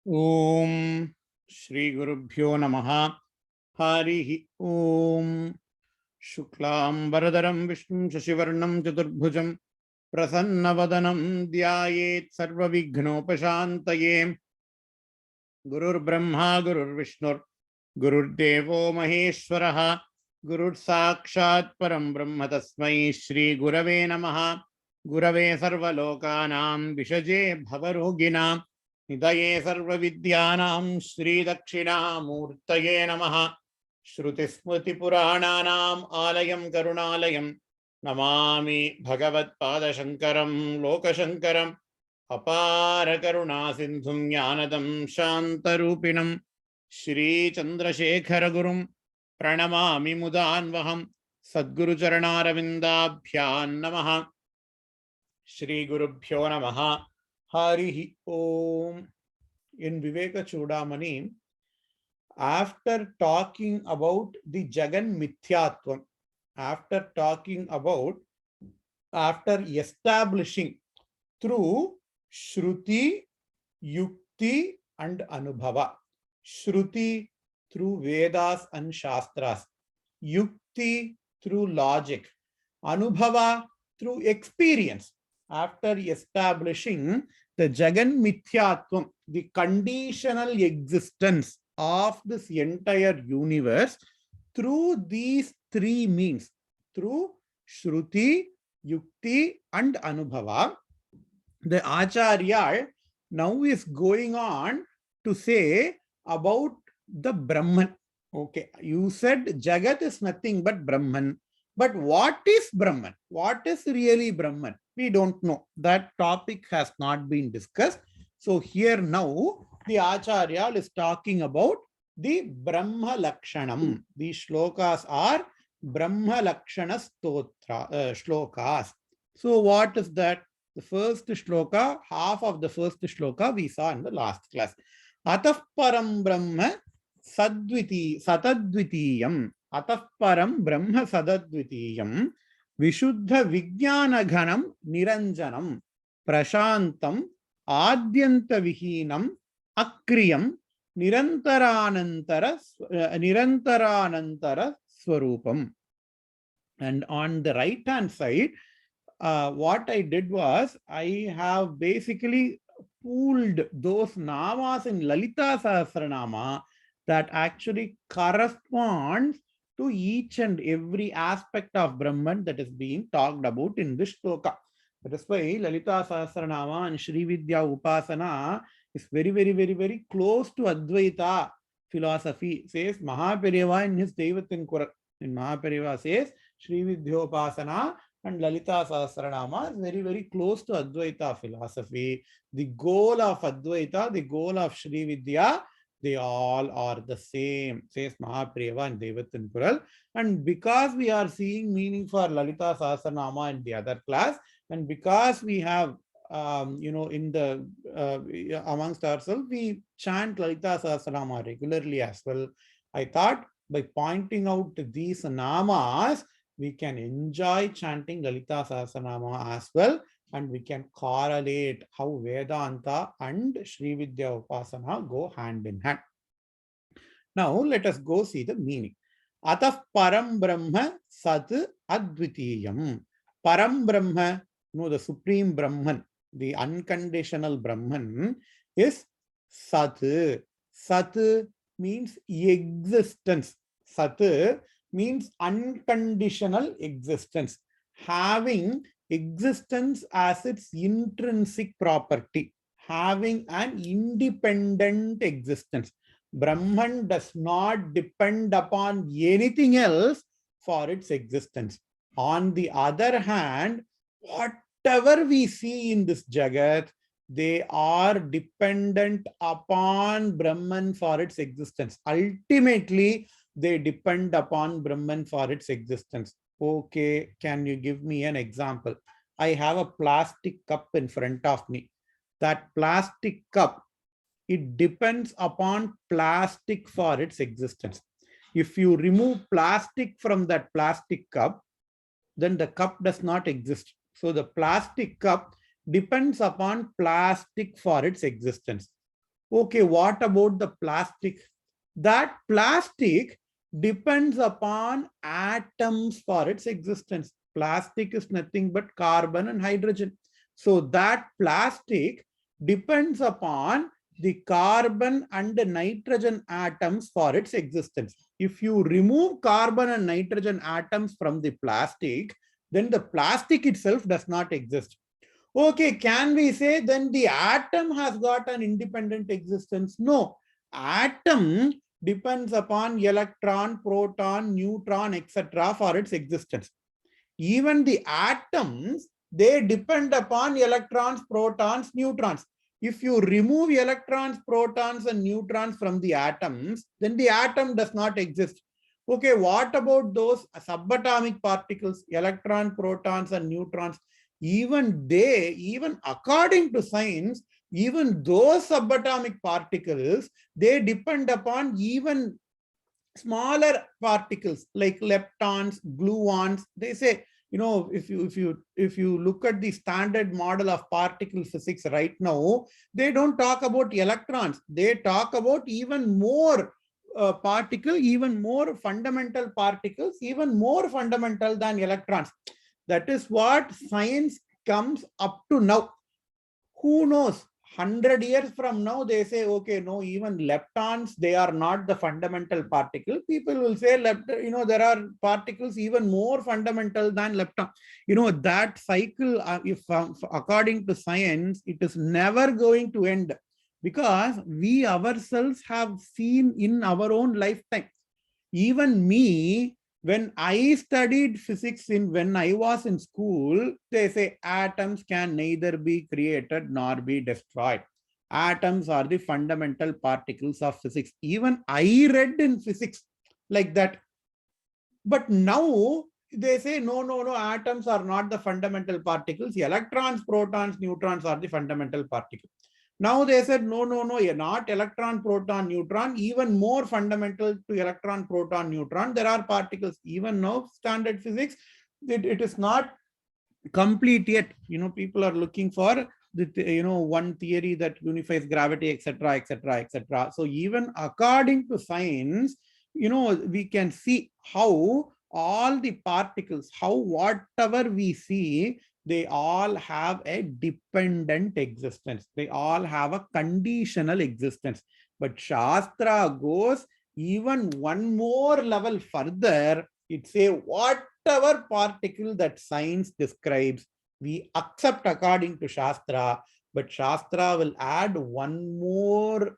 ओम श्री गुरुभ्यो नमः। हरिः ओम। शुक्लांबरधरं विष्णुं शशिवर्णं चतुर्भुजं प्रसन्नवदनं ध्यायेत् सर्वविघ्नोपशान्तये। गुरुर्ब्रह्मा गुरुर्विष्णुर् गुरुर्देवो महेश्वरः गुरुर्साक्षात् परं ब्रह्म तस्मै श्री गुरवे नमः। गुरवे सर्वलोकानां विषजे भवरोगिणां निधये सर्वविद्यानां श्रीदक्षिणामूर्तये नमः। श्रुतिस्मृतिपुराणानाम् आलयं करुणालयं नमामि भगवत्पादशङ्करं लोकशङ्करम्। अपार करुणा सिंधुं ज्ञानदं शान्तरूपिणं श्रीचन्द्रशेखर गुरुं प्रणमामि मुदान्वहं। सद्गुरुचरणारविन्दाभ्यां नमः। श्रीगुरुभ्यो नमः। हरिः ओम। In Viveka Chudamani, after talking about the Jagan Mithyatvam, after establishing through Shruti, Yukti and Anubhava. Shruti through Vedas and Shastras, Yukti through logic, Anubhava through experience. After establishing the Jagan Mithyatvam, the conditional existence of this entire universe through these three means, through Shruti, Yukti and Anubhava, the Acharya now is going on to say about the Brahman. Okay, you said Jagat is nothing but Brahman. But what is Brahman? What is really Brahman? We don't know. That topic has not been discussed. So here now the Acharya is talking about the Brahma Lakshanam. These shlokas are Brahma Lakshana Stotra shlokas. So what is that? The first shloka, half of the first shloka we saw in the last class. Atah param brahma satadvitiyam. Atah param brahma sadadvitiyam. Vishuddha vijnana ghanam niranjanam. Prashantam adyanta vihinam akriyam nirantaranantara swarupam. And on the right hand side, what I did was I have basically pooled those namas in Lalita Sahasranama that actually corresponds to each and every aspect of Brahman that is being talked about in this shloka. That is why Lalita Sahasranama and Sri Vidya Upasana is very close to Advaita philosophy, says Mahaperiyava in his Devatin Kural. In Mahaperiyava says Sri Vidya Upasana and Lalita Sahasranama is very close to Advaita philosophy. The goal of Advaita, the goal of Sri Vidya, they all are the same, says Mahaperiyava and Devatin Kural. And because we are seeing meaning for Lalita Sahasranama in the other class, and because we have in the amongst ourselves we chant Lalita Sahasranama regularly as well, I thought by pointing out these namas we can enjoy chanting Lalita Sahasranama as well, and we can correlate how Vedanta and Sri Vidya Upasana go hand in hand. Now let us go see the meaning. Atah param brahma sat advitiyam. Param Brahma, no, the supreme Brahman, the unconditional Brahman is Sat. Sat means existence. Sat means unconditional existence, having existence as its intrinsic property, having an independent existence. Brahman does not depend upon anything else for its existence. On the other hand, whatever we see in this Jagat, they are dependent upon Brahman for its existence. Ultimately, they depend upon Brahman for its existence. Okay, can you give me an example? I have a plastic cup in front of me. That plastic cup, it depends upon plastic for its existence. If you remove plastic from that plastic cup, then the cup does not exist. So the plastic cup depends upon plastic for its existence. Okay, what about the plastic? That plastic depends upon atoms for its existence. Plastic is nothing but carbon and hydrogen. So that plastic depends upon the carbon and the nitrogen atoms for its existence. If you remove carbon and nitrogen atoms from the plastic, then the plastic itself does not exist. Okay, can we say then the atom has got an independent existence? No, atom depends upon electron, proton, neutron, etc. for its existence. Even the atoms, they depend upon electrons, protons, neutrons. If you remove electrons, protons, and neutrons from the atoms, then the atom does not exist. Okay, what about those subatomic particles, electron, protons, and neutrons? Even they, even according to science, even those subatomic particles, they depend upon even smaller particles like leptons, gluons. They say, you know, if you look at the standard model of particle physics right now, they don't talk about electrons. They talk about even more particle, even more fundamental particles, even more fundamental than electrons. That is what science comes up to now. Who knows? 100 years from now, they say, okay, no, even leptons, they are not the fundamental particle. People will say, there are particles even more fundamental than lepton. That cycle, if according to science, it is never going to end, because we ourselves have seen in our own lifetime. Even me, when I studied physics when I was in school, they say atoms can neither be created nor be destroyed. Atoms are the fundamental particles of physics. Even I read in physics like that. But now they say, no, atoms are not the fundamental particles. Electrons, protons, neutrons are the fundamental particles. Now they said, no, not electron, proton, neutron, even more fundamental to electron, proton, neutron. There are particles. Even now, standard physics, it is not complete yet. People are looking for one theory that unifies gravity, etc., etc., etc. So even according to science, we can see how all the particles, how whatever we see, they all have a dependent existence. They all have a conditional existence. But Shastra goes even one more level further. It says whatever particle that science describes, we accept according to Shastra, but Shastra will add one more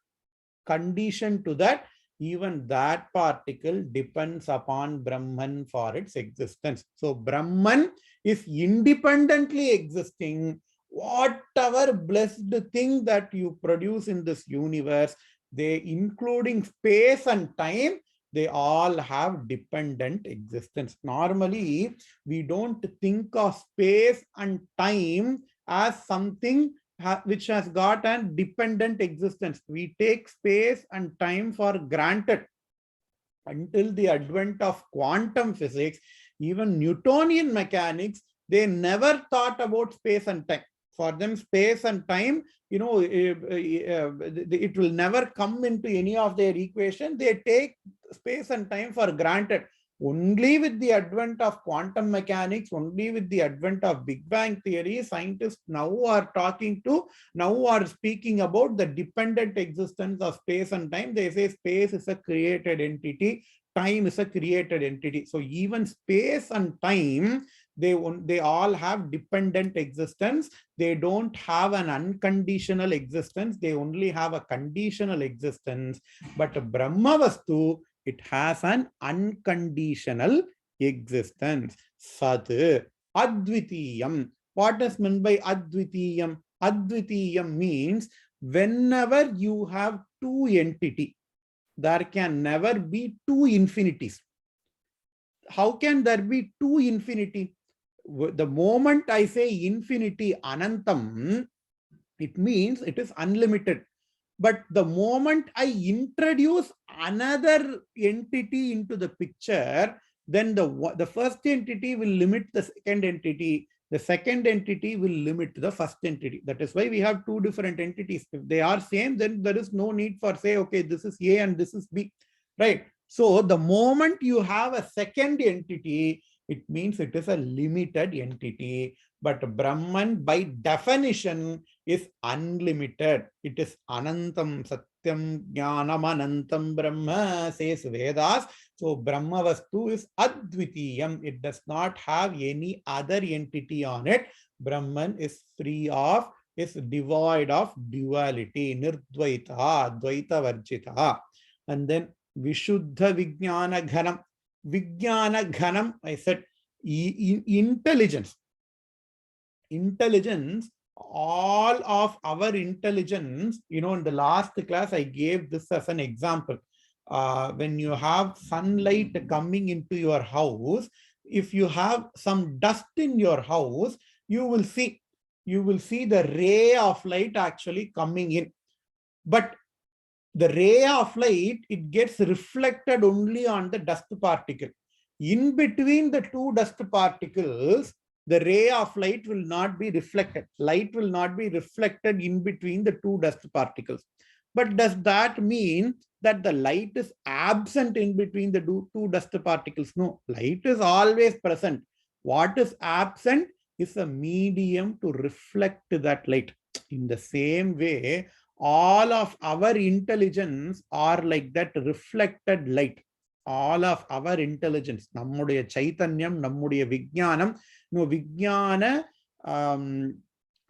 condition to that. Even that particle depends upon Brahman for its existence. So Brahman is independently existing. Whatever blessed thing that you produce in this universe, they, including space and time, they all have dependent existence. Normally, we don't think of space and time as something which has got a dependent existence. We take space and time for granted. Until the advent of quantum physics, even Newtonian mechanics, they never thought about space and time. For them, space and time, it will never come into any of their equation. They take space and time for granted. Only with the advent of quantum mechanics, only with the advent of Big Bang theory, scientists now are speaking about the dependent existence of space and time. They say space is a created entity, time is a created entity. So even space and time, they all have dependent existence. They don't have an unconditional existence. They only have a conditional existence. But Brahma Vastu, it has an unconditional existence. Sat Advitiyam. What is meant by Advitiyam? Advitiyam means whenever you have two entities, there can never be two infinities. How can there be two infinity? The moment I say infinity, Anantam, it means it is unlimited. But the moment I introduce another entity into the picture, then the first entity will limit the second entity. the second entity will limit the first entity. That is why we have two different entities. If they are same, then there is no need for say, okay, this is A and this is B, right? So the moment you have a second entity, it means it is a limited entity. But Brahman by definition is unlimited. It is Anantam Satyam Jnanam Anantam Brahma, says Vedas. So Brahma Vastu is Advitiyam. It does not have any other entity on it. Brahman is free of, is devoid of duality. Nirdvaita, Dvaita Varjita. And then Vishuddha Vijnana Ghanam. Vijnana Ghanam, I said, intelligence. Intelligence, all of our intelligence, in the last class, I gave this as an example. When you have sunlight coming into your house, if you have some dust in your house, you will see the ray of light actually coming in. But the ray of light, it gets reflected only on the dust particle. In between the two dust particles, the ray of light will not be reflected. Light will not be reflected in between the two dust particles. But does that mean that the light is absent in between the two dust particles? No, light is always present. What is absent is a medium to reflect that light. In the same way, all of our intelligence are like that reflected light. All of our intelligence, nammuடைய chaitanyam, nammuடைய vijnanam, vijnana,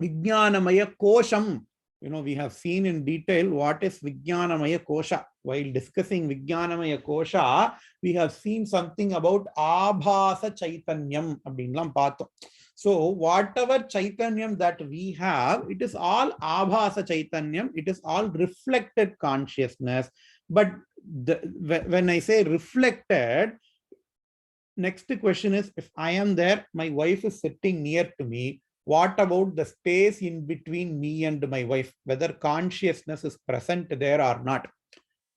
vijnanamaya kosham. We have seen in detail what is vijnanamaya kosha. While discussing vijnanamaya kosha, we have seen something about abhasa chaitanyam அப்படின்லாம் பார்த்தோம். So whatever chaitanyam that we have, it is all abhasa chaitanyam. It is all reflected consciousness. But when I say reflected, next question is, if I am there, my wife is sitting near to me, what about the space in between me and my wife? Whether consciousness is present there or not?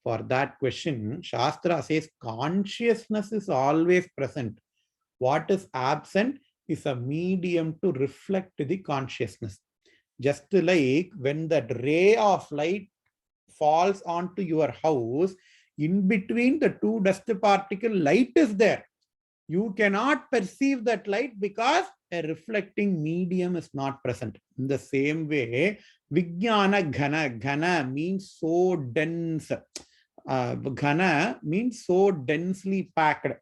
For that question, Shastra says consciousness is always present. What is absent is a medium to reflect the consciousness. Just like when that ray of light falls onto your house, in between the two dust particle, light is there. You cannot perceive that light because a reflecting medium is not present. In the same way, Vijnana Ghana. Ghana means so dense. Ghana means so densely packed.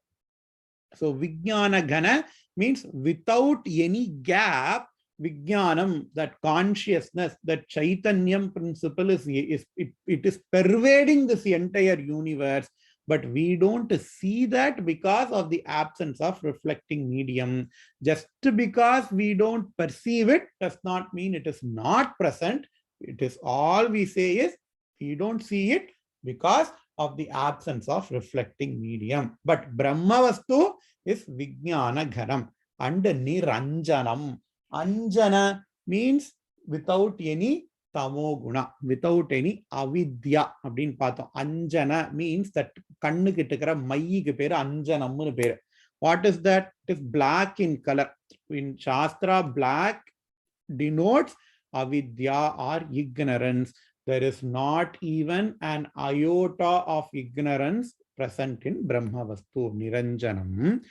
So Vijnana Ghana means without any gap. Vijnanam, that consciousness, that Chaitanyam principle it is pervading this entire universe, but we don't see that because of the absence of reflecting medium. Just because we don't perceive it does not mean it is not present. It is all we say is we don't see it because of the absence of reflecting medium. But Brahmavastu is Vijnana Gharam and Niranjanam. Anjana means without any tamoguna, without any avidya. Anjana means that kannu kittukra maiyikku peru anjanamnu peru. What is that? It is black in color. In Shastra, black denotes avidya or ignorance. There is not even an iota of ignorance present in Brahmavastu. Niranjanam.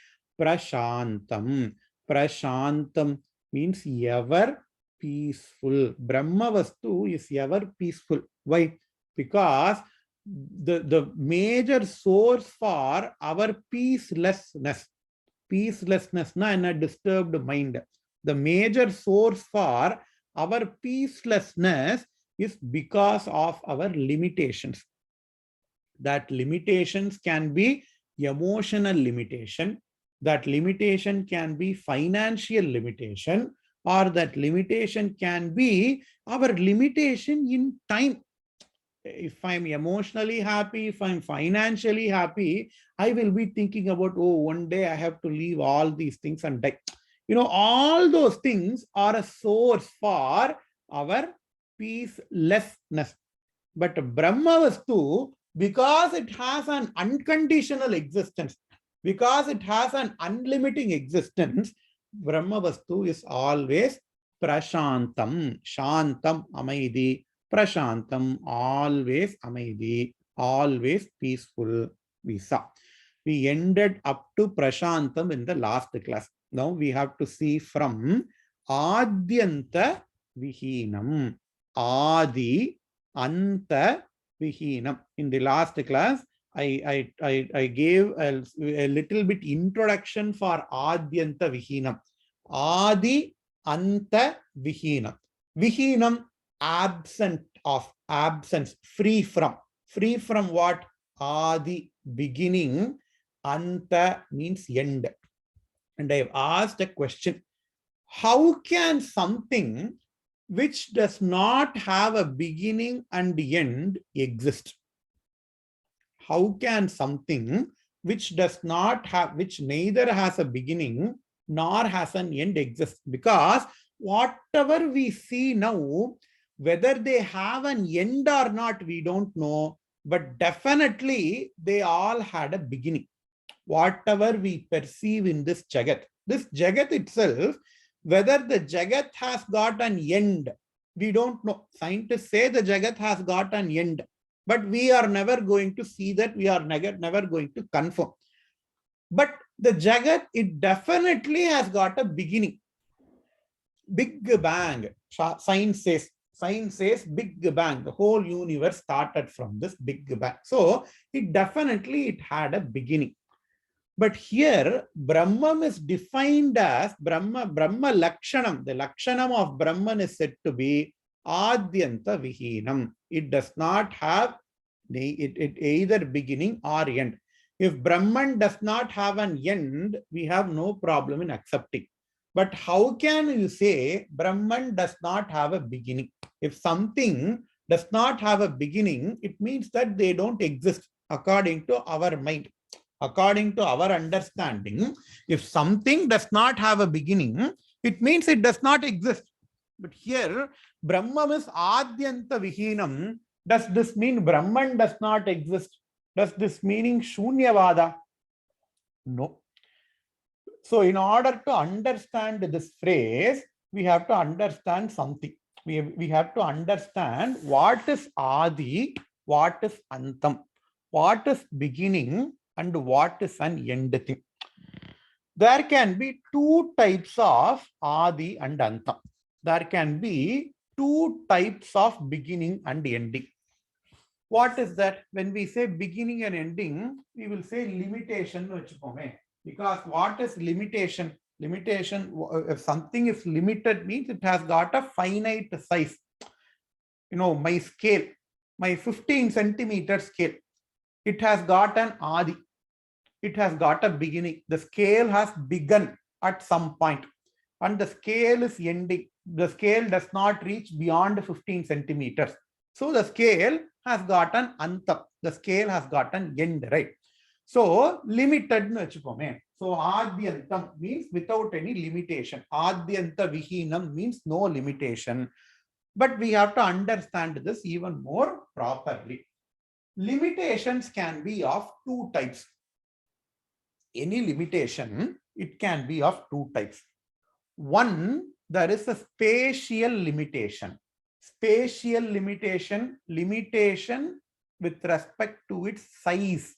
Prashantam. Prashantam means ever peaceful. Brahmavastu is ever peaceful. Why? Because the major source for our peacelessness and a disturbed mind, the major source for our peacelessness is because of our limitations. That limitations can be emotional limitation, that limitation can be financial limitation, or that limitation can be our limitation in time. If I'm emotionally happy, if I'm financially happy, I will be thinking about, oh, one day I have to leave all these things and die. All those things are a source for our peacelessness. But Brahmavastu, because it has an unconditional existence, because it has an unlimiting existence, Brahma Vastu is always Prashantam, Shantam, Amaidi, Prashantam, always Amaidi, always peaceful. We saw. We ended up to Prashantam in the last class. Now we have to see from Adyanta Vihinam, Adi Anta Vihinam. In the last class, I gave a little bit introduction for Adyanta Vihinam. Adi Anta Vihinam. Vihinam, absent of, absence, free from. Free from what? Adi, beginning. Anta means end. And I have asked a question. How can something which does not have a beginning and end exist? How can something which does not have, which neither has a beginning nor has an end exist? Because whatever we see now, whether they have an end or not, we don't know, but definitely they all had a beginning. Whatever we perceive in this Jagat itself, whether the Jagat has got an end, we don't know. Scientists say the Jagat has got an end, but we are never going to see that, we are never going to confirm. But the Jagat, it definitely has got a beginning. Big Bang, science says Big Bang, the whole universe started from this Big Bang. So it definitely had a beginning. But here, Brahman is defined as Brahma Lakshanam. The Lakshanam of Brahman is said to be Adyanta Vihinam. It does not have it either beginning or end. If Brahman does not have an end, we have no problem in accepting. But how can you say Brahman does not have a beginning? If something does not have a beginning, it means that they don't exist according to our mind. According to our understanding, if something does not have a beginning, it means it does not exist. But here, Brahman is Adyanta Vihinam. Does this mean Brahman does not exist? Does this meaning Shunyavada? No. So in order to understand this phrase, we have to understand something. We have to understand what is Adi, what is Antam, what is beginning, and what is an end thing. There can be two types of Adi and Antam. There can be two types of beginning and ending. What is that? When we say beginning and ending, we will say limitation. Because what is limitation? Limitation, if something is limited, means it has got a finite size. You know, my scale, my 15 centimeter scale, it has got an Adi. It has got a beginning. The scale has begun at some point, and the scale is ending. The scale does not reach beyond 15 centimeters. So the scale has got an Anta. The scale has got an end, right? So limited. So Adyantam means without any limitation. Adyanta Vihinam means no limitation. But we have to understand this even more properly. Limitations can be of two types. Any limitation, it can be of two types. One, there is a spatial limitation. Spatial limitation, limitation with respect to its size.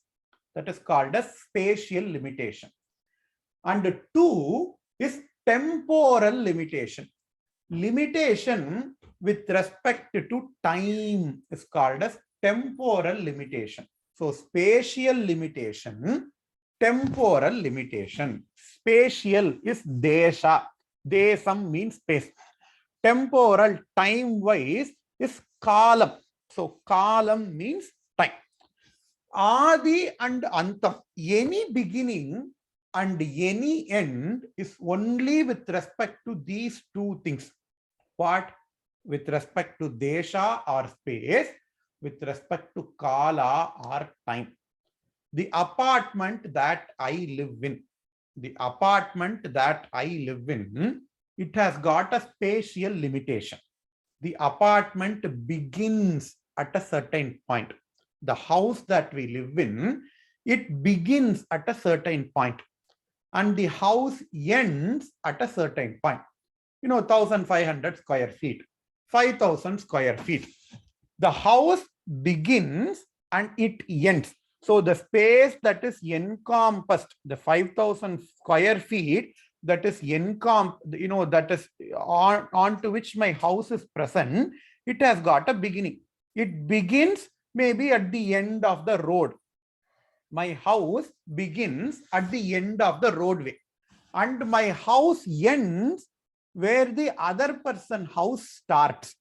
That is called as spatial limitation. And two is temporal limitation. Limitation with respect to time is called as temporal limitation. So spatial limitation, temporal limitation. Spatial is desha. Desam means space. Temporal, time-wise, is kalam. So kalam means time. Adi and Antam, any beginning and any end is only with respect to these two things. What? With respect to desha or space, with respect to kala or time. The apartment that I live in, the apartment that I live in, it has got a spatial limitation. The apartment begins at a certain point. The house that we live in, it begins at a certain point. and the house ends at a certain point. 1,500 square feet, 5,000 square feet. The house begins and it ends. So the space that is encompassed, the 5,000 square feet, that is that is onto which my house is present, it has got a beginning. It begins maybe at the end of the road. My house begins at the end of the roadway, and my house ends where the other person's house starts.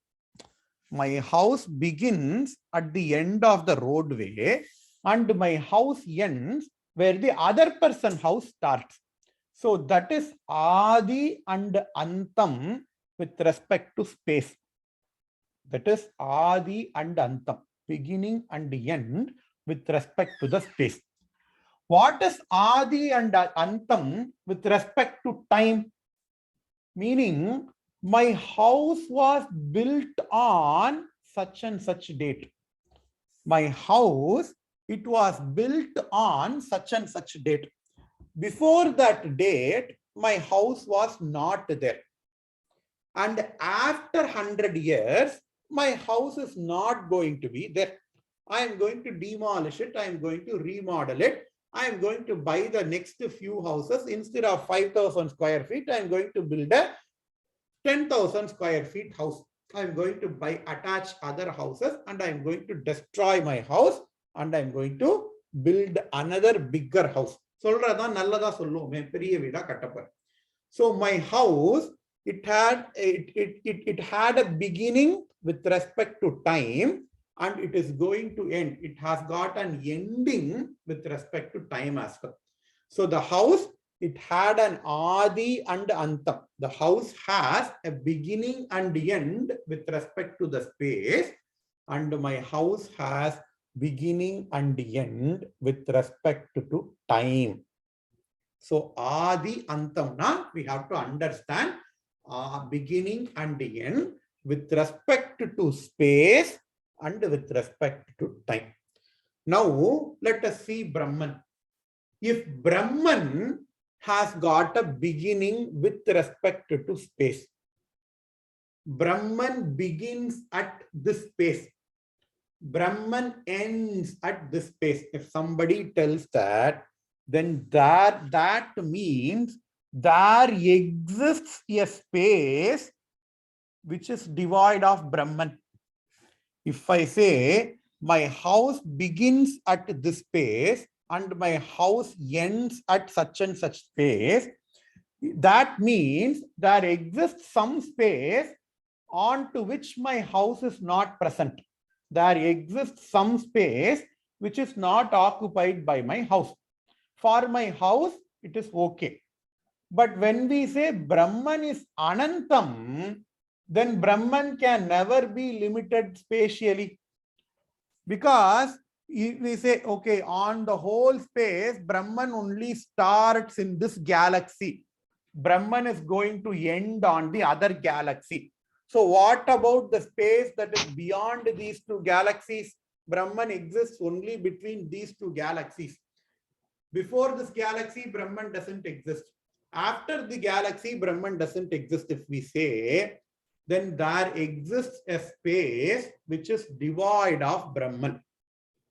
My house begins at the end of the roadway, and my house ends where the other person's house starts. So that is Adi and Antam with respect to space. That is Adi and Antam, beginning and end with respect to the space. What is Adi and Antam with respect to time? Meaning, my house was built on such and such date. My house, it was built on such and such date. Before that date, my house was not there. And after 100 years, my house is not going to be there. I am going to demolish it. I am going to remodel it. I am going to buy the next few houses. Instead of 5,000 square feet, I am going to build a 10,000 square feet house. I am going to attach other houses, and I am going to destroy my house, and I am going to build another bigger house. So my house, it had a beginning with respect to time, and it is going to end. It has got an ending with respect to time as well. So the house, it had an Adi and Antam. The house has a beginning and end with respect to the space, and my house has beginning and end with respect to time. So Adi Antam, na, we have to understand beginning and end with respect to space and with respect to time. Now let us see Brahman. If Brahman has got a beginning with respect to space, Brahman begins at this space, Brahman ends at this space. If somebody tells that, then that means there exists a space which is devoid of Brahman. If I say my house begins at this space and my house ends at such and such space, that means there exists some space onto which my house is not present. There exists some space which is not occupied by my house. For my house, it is okay. But when we say Brahman is Anantam, then Brahman can never be limited spatially. Because if we say, okay, on the whole space, Brahman only starts in this galaxy. Brahman is going to end on the other galaxy. So what about the space that is beyond these two galaxies? Brahman exists only between these two galaxies. Before this galaxy, Brahman doesn't exist. After the galaxy, Brahman doesn't exist. If we say, then there exists a space which is devoid of Brahman.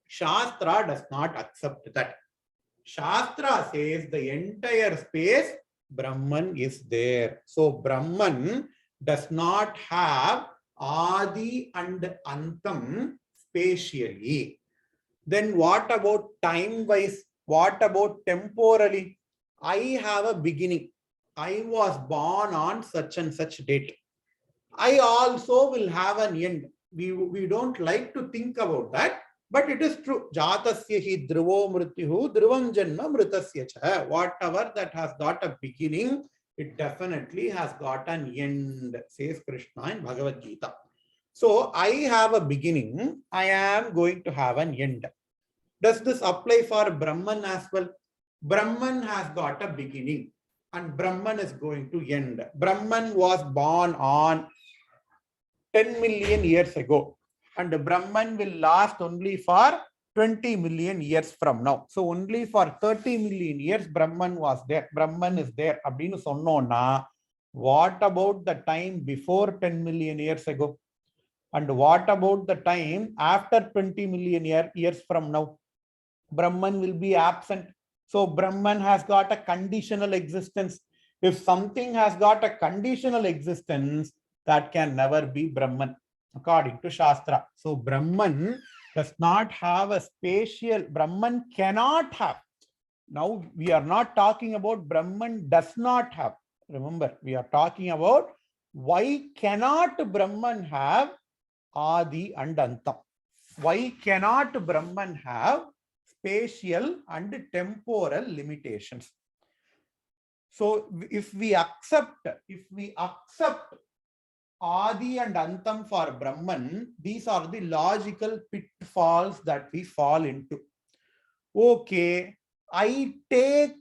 Shastra does not accept that. Shastra says the entire space, Brahman is there. So Brahman does not have Adi and Antam spatially. Then what about time-wise? What about temporally? I have a beginning. I was born on such and such date. I also will have an end. We don't like to think about that, but it is true. Jatasya hi dhruvo mrityuhu dhruvam janma mritasya cha. Whatever that has got a beginning, it definitely has got an end, says Krishna in Bhagavad Gita. So I have a beginning. I am going to have an end. Does this apply for Brahman as well? Brahman has got a beginning and Brahman is going to end. Brahman was born on 10 million years ago, and Brahman will last only for 20 million years from now. So only for 30 million years, Brahman was there. Brahman is there. Abdinu sonnona, what about the time before 10 million years ago? And what about the time after 20 million years from now? Brahman will be absent. So Brahman has got a conditional existence. If something has got a conditional existence, that can never be Brahman, according to Shastra. So Brahman does not have a spatial, Brahman cannot have. Now we are not talking about Brahman does not have. Remember, we are talking about why cannot Brahman have Adi and Antam. Why cannot Brahman have spatial and temporal limitations? So if we accept Adi and Antam for Brahman, these are the logical pitfalls that we fall into. Okay, I take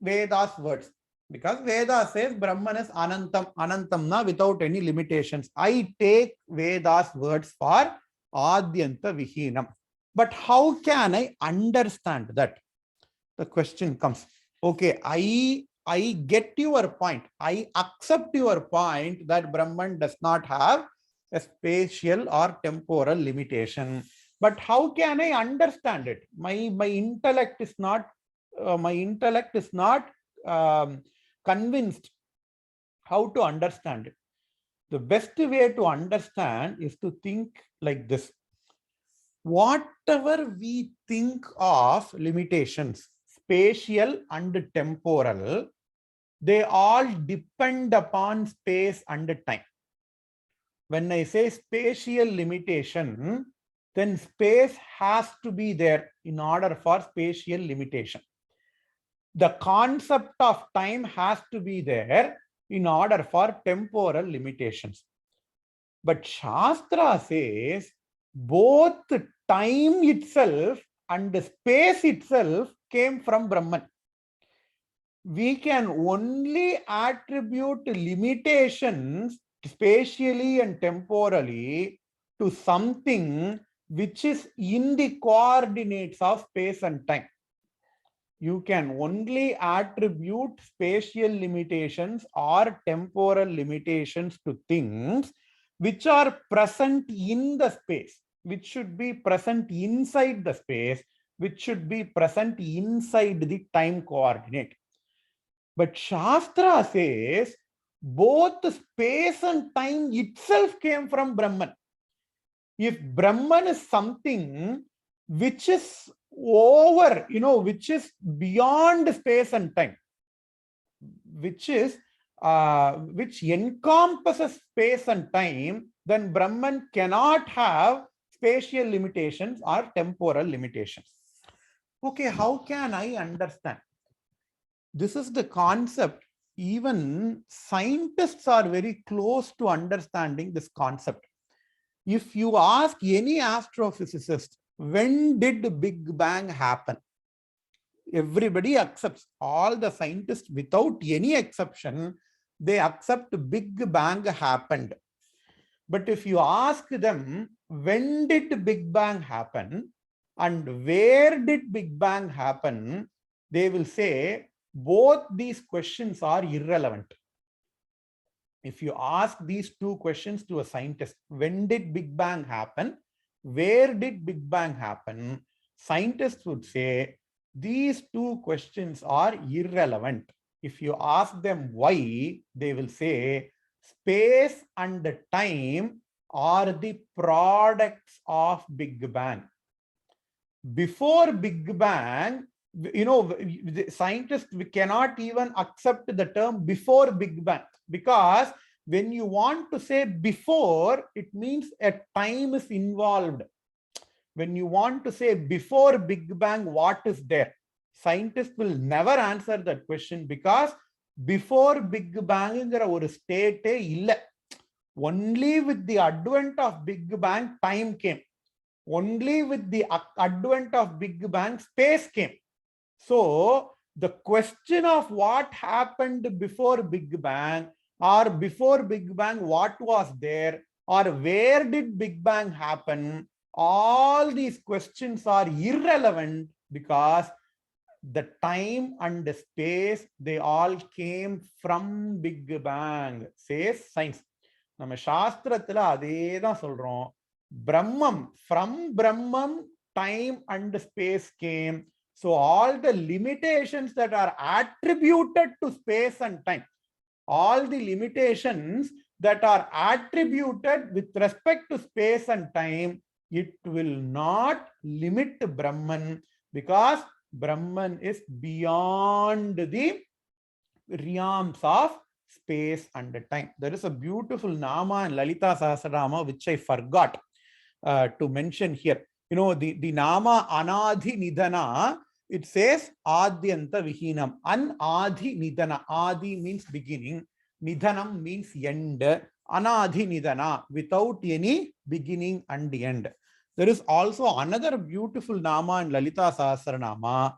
Veda's words, because Veda says Brahman is Anantam, Anantamna without any limitations. I take Veda's words for Adyanta Vihinam. But how can I understand that? The question comes. Okay, I get your point. I accept your point that Brahman does not have a spatial or temporal limitation. But how can I understand it? My intellect is not convinced how to understand it. The best way to understand is to think like this. Whatever we think of limitations, spatial and temporal, they all depend upon space and time. When I say spatial limitation, then space has to be there in order for spatial limitation. The concept of time has to be there in order for temporal limitations. But Shastra says both time itself and space itself came from Brahman. We can only attribute limitations spatially and temporally to something which is in the coordinates of space and time. You can only attribute spatial limitations or temporal limitations to things which are present in the space, which should be present inside the space, which should be present inside the time coordinate. But Shastra says both space and time itself came from Brahman. If Brahman is something which is over, which is beyond space and time, which encompasses space and time, then Brahman cannot have spatial limitations or temporal limitations. Okay, how can I understand? This is the concept. Even scientists are very close to understanding this concept. If you ask any astrophysicist, when did Big Bang happen? Everybody accepts, all the scientists without any exception, they accept Big Bang happened. But if you ask them, when did Big Bang happen and where did Big Bang happen, they will say both these questions are irrelevant. If you ask these two questions to a scientist, when did Big Bang happen? Where did Big Bang happen? Scientists would say these two questions are irrelevant. If you ask them why, they will say space and time are the products of Big Bang. Before Big Bang, scientists, we cannot even accept the term before Big Bang, because when you want to say before, it means a time is involved. When you want to say before Big Bang, what is there? Scientists will never answer that question, because before Big Bang or state illa. Only with the advent of Big Bang, time came. Only with the advent of Big Bang, space came. So the question of what happened before Big Bang, or before Big Bang what was there, or where did Big Bang happen, all these questions are irrelevant because the time and the space, they all came from Big Bang, says science. நம்ம சாஸ்திரத்துல அதே தான் சொல்றோம். Brahman, from Brahman, time and space came. So all the limitations that are attributed to space and time, all the limitations that are attributed with respect to space and time, it will not limit Brahman, because Brahman is beyond the realms of space and time. There is a beautiful Nama in Lalita Sahasranama which I forgot to mention here. You know, the Nama Anadhi Nidhana, it says Adyanta Vihinam. Anadhi Nidhana. Adi means beginning. Nidhanam means end. Anadhi Nidhana, without any beginning and end. There is also another beautiful Nama in Lalita Sahasranama,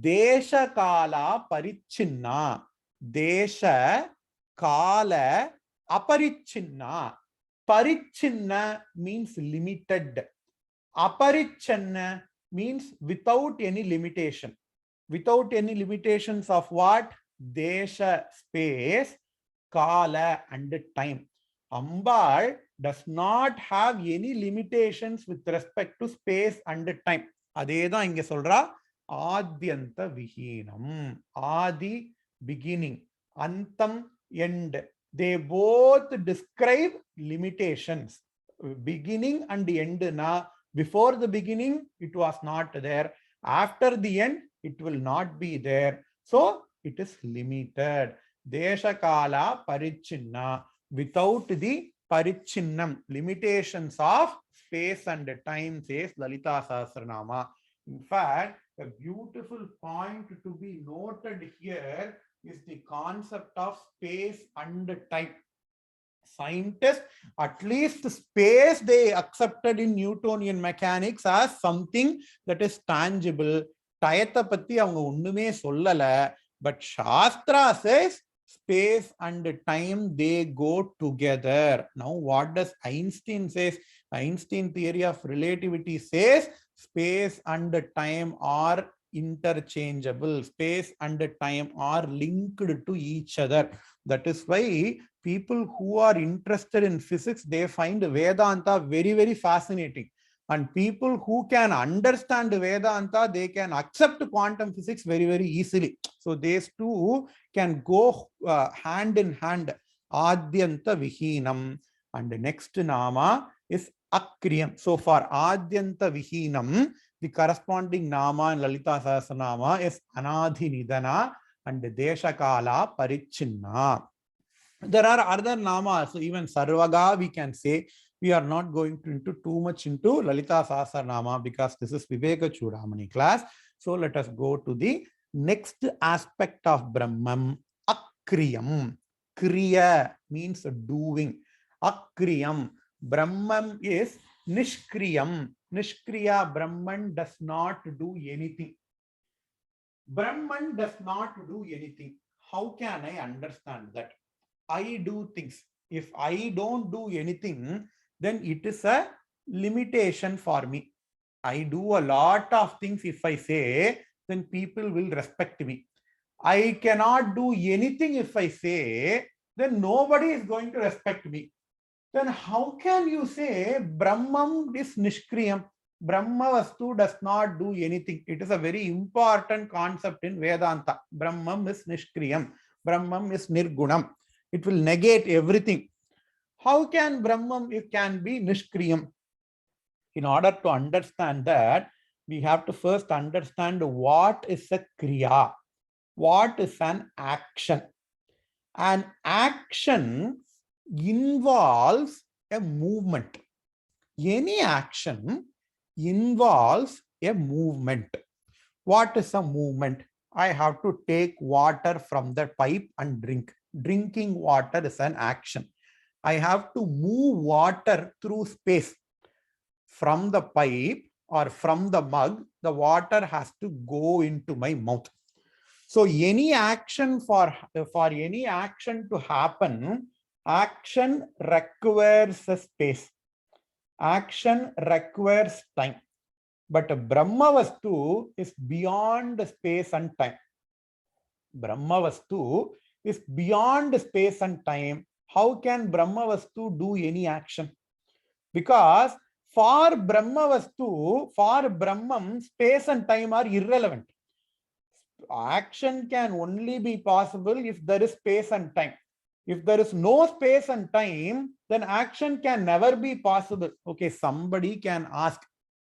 Desha Kala Parichinna. Desha Kala Aparichinna. Parichinna means limited. Aparichanna means without any limitation. Without any limitations of what? Desha, space, Kala, and time. Ambal does not have any limitations with respect to space and time. Adedha inge solra Adyanta Vihinam. Adi, beginning. Antam, end. They both describe limitations. Beginning and end na. Before the beginning, it was not there. After the end, it will not be there. So it is limited. Desha Kala Parichinna. Without the Parichinnam, limitations of space and time, says Lalita Sahasranama. In fact, a beautiful point to be noted here is the concept of space and time. Scientists, at least space, they accepted in Newtonian mechanics as something that is tangible. Tayatha patti avanga onnume sollala, but Shastra says space and time, they go together. Now what does Einstein says? Einstein theory of relativity says space and time are interchangeable. Space and time are linked to each other. That is why people who are interested in physics, they find Vedanta very, very fascinating. And people who can understand Vedanta, they can accept quantum physics very, very easily. So these two can go hand in hand. Adyanta Vihinam. And the next Nama is Akriyam. So for Adyanta Vihinam, the corresponding Nama in Lalita Sahasranama is Anadhi Nidhana and Desha Kala Parichinna. There are other namas, so even Sarvaga we can say. We are not going into too much into Lalita Sahasranama because this is Viveka Chudamani class. So let us go to the next aspect of Brahman, Akriyam. Kriya means doing. Akriyam. Brahman is Nishkriyam. Nishkriya, Brahman does not do anything. Brahman does not do anything. How can I understand that? I do things. If I don't do anything, then it is a limitation for me. I do a lot of things. If I say, then people will respect me. I cannot do anything. If I say, then nobody is going to respect me. Then how can you say Brahman is Nishkriyam? Brahma Vastu does not do anything. It is a very important concept in Vedanta. Brahman is Nishkriyam. Brahman is Nirgunam. It will negate everything. How can Brahman, it can be Nishkriyam? In order to understand that, we have to first understand what is a Kriya. What is an action? An action involves a movement. Any action involves a movement. What is a movement? I have to take water from the pipe and drink. Drinking water is an action. I have to move water through space. From the pipe or from the mug, the water has to go into my mouth. So any action, for any action to happen, action requires a space. Action requires time. But Brahmavastu is beyond space and time. Brahmavastu is beyond space and time. How can Brahmavastu do any action? Because for Brahmavastu, for Brahman, space and time are irrelevant. Action can only be possible if there is space and time. If there is no space and time, then action can never be possible. Okay, somebody can ask,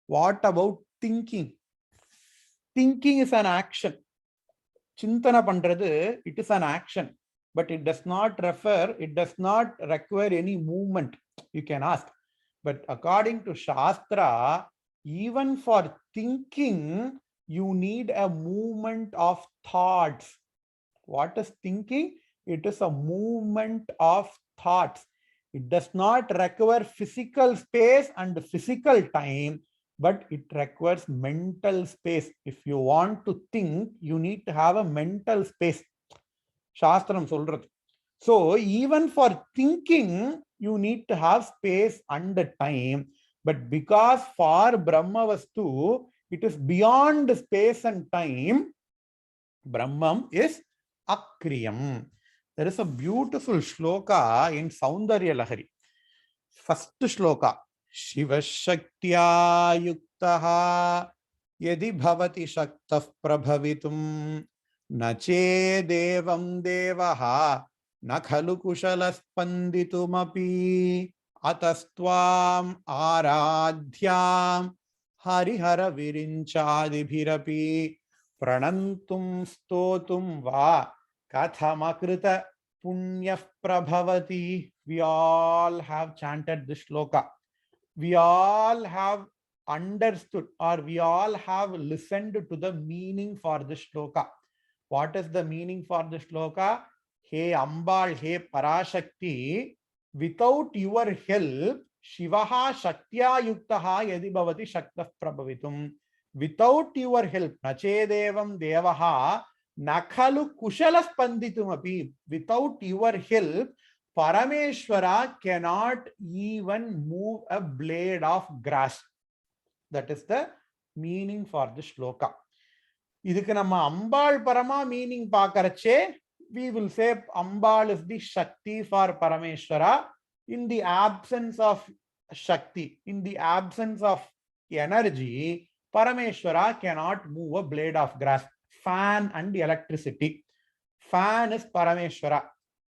what about thinking? Thinking is an action. Chintana pandrathu, it is an action, but it does not require any movement. You can ask. But according to Shastra, even for thinking, you need a movement of thoughts. What is thinking? It is a movement of thoughts. It does not require physical space and physical time, but it requires mental space. If you want to think, you need to have a mental space. Shastram solradhu. So even for thinking, you need to have space and time. But because for Brahmavastu, it is beyond space and time, Brahman is Akriyam. There is a beautiful shloka in Saundarya Lahari. First shloka. Shiva Shaktya Yuktaha Yadi Bhavati Shaktah Prabhavitum Nache Devam Devaha Nakhalu Kushala Spanditumapi Atastvam Aradhyam Harihara Virinchadibhirapi Pranantum Stotum Va Kathamakrita Punya Prabhavati. We all have chanted this shloka. We all have understood, or we all have listened to the meaning for this shloka. What is the meaning for this shloka? Hey Ambal, hey Parashakti, without your help, Shivaha Shaktya Yuktaha Yadi Bhavati Shaktah Prabhavitum. Without your help, Nachedevam Devaha Nakhalu Kushala Spanditumapi. Without your help, Parameshwara cannot even move a blade of grass. That is the meaning for this shloka. Idhukku namma Ambal Parama meaning paakarache, we will say Ambal is the Shakti for Parameshwara. In the absence of Shakti, in the absence of energy, Parameshwara cannot move a blade of grass. Fan and electricity. Fan is Parameshwara.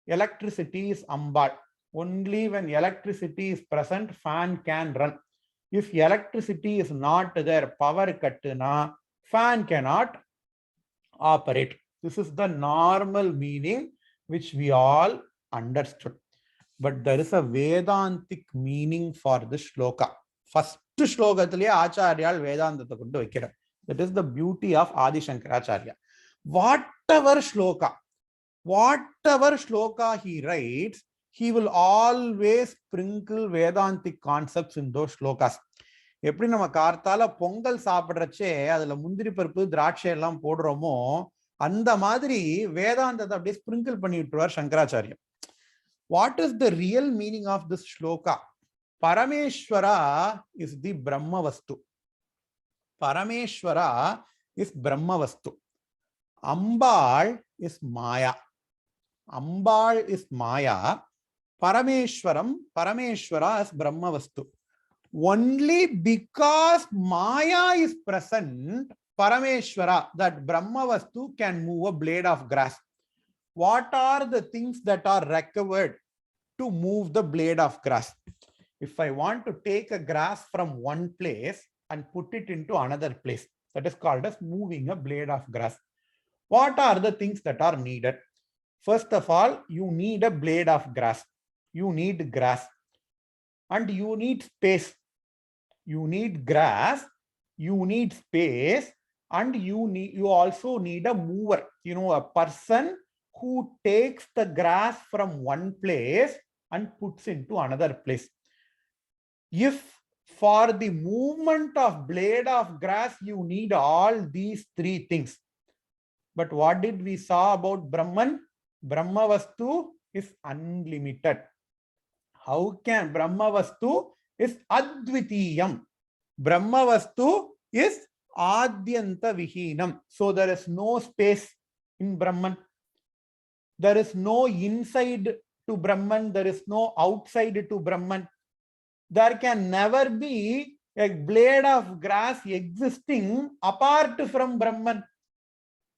Electricity is Ambal. Only when electricity is present, fan can run. If electricity is not there, power cut na, fan cannot operate. This is the normal meaning which we all understood. But there is a Vedantic meaning for this shloka. First shlokathile Acharyal Vedantata kondu vekkira. That is the beauty of Adi Shankaracharya. Whatever shloka he writes, he will always sprinkle Vedantic concepts in those shlokas. எப்படி நம்ம கார்த்தால பொங்கல் சாப்பிடுறச்சே அதுல முந்திரி பருப்பு திராட்சை எல்லாம் போடுறோமோ அந்த மாதிரி வேதாந்தத்தை அப்படியே ஸ்பிரிங்கிள் பண்ணி விட்டுருவார் சங்கராச்சாரியம். What is the real meaning of this shloka? Parameshwara is the Brahmavastu. Parameshwara is Brahmavastu. Ambal is Maya. Ambal is Maya. Parameshwara is Brahmavastu. Only because Maya is present, Parameshwara, that Brahmavastu can move a blade of grass. What are the things that are required to move the blade of grass? If I want to take a grass from one place and put it into another place, that is called as moving a blade of grass. What are the things that are needed? First of all, you need a blade of grass. You need grass. And you need space. You need grass, you need space, and you also need a mover. A person who takes the grass from one place and puts into another place. If for the movement of blade of grass, you need all these three things. But what did we saw about Brahman? Brahmavastu is unlimited. How can Brahmavastu is Advitiyam. Brahma Vastu is Adyanta Vihinam. So there is no space in Brahman. There is no inside to Brahman. There is no outside to Brahman. There can never be a blade of grass existing apart from Brahman.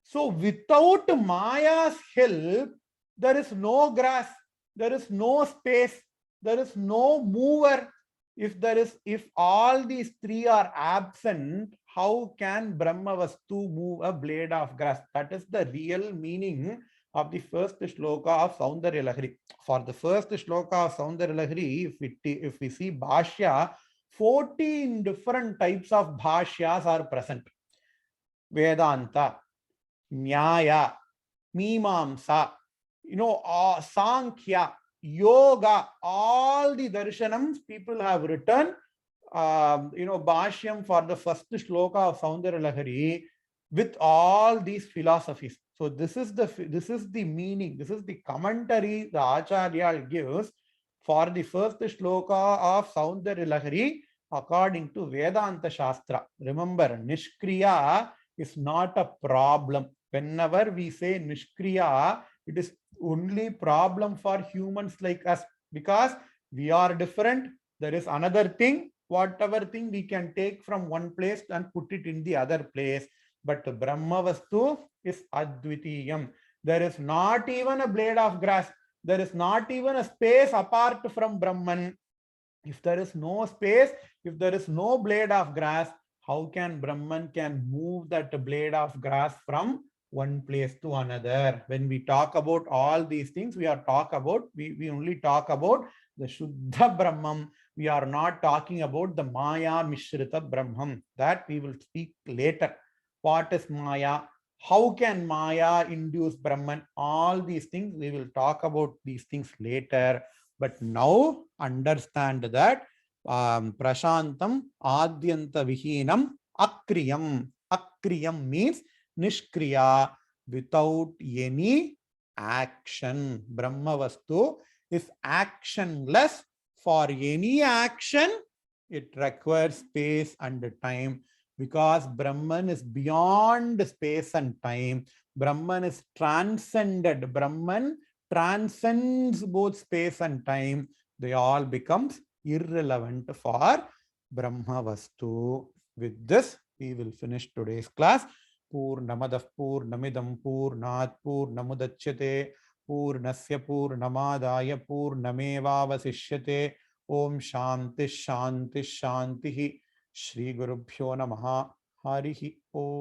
So without Maya's help, there is no grass, there is no space, there is no mover. If all these three are absent, how can Brahma Vastu move a blade of grass? That is the real meaning of the first shloka of Saundarya Lahari. For the first shloka of Saundarya Lahari, if we see Bhashya, 14 different types of Bhashyas are present. Vedanta, Nyaya, Mimamsa, Sankhya, Yoga, all the darshanams people have written, Bhashyam for the first shloka of Saundarya Lahari with all these philosophies. So this is the meaning, this is the commentary the Acharya gives for the first shloka of Saundarya Lahari according to Vedanta Shastra. Remember, Nishkriya is not a problem. Whenever we say Nishkriya, it is only problem for humans like us because we are different. There is another thing, whatever thing we can take from one place and put it in the other place. But Brahma Vastu is Advitiyam. There is not even a blade of grass. There is not even a space apart from Brahman. If there is no space, if there is no blade of grass, how can Brahman can move that blade of grass from one place to another? When we talk about all these things, we only talk about the Shuddha Brahman. We are not talking about the Maya Mishrita Brahman. That we will speak later. What is Maya? How can Maya induce Brahman? All these things, we will talk about these things later. But now understand that Prashantam Adyanta Vihinam Akriyam. Akriyam means Nishkriya, without any action. Brahma Vastu is actionless. For any action, it requires space and time. Because Brahman is beyond space and time. Brahman is transcended. Brahman transcends both space and time. They all becomes irrelevant for Brahma Vastu. With this, we will finish today's class. Purnamadah Purnamidam Purnat Purnamudachyate Purnasya Purnamadaya Purnamevavasishyate. Om Shanti Shanti Shanti. Shri Gurubhyo Namaha. Harihi Om.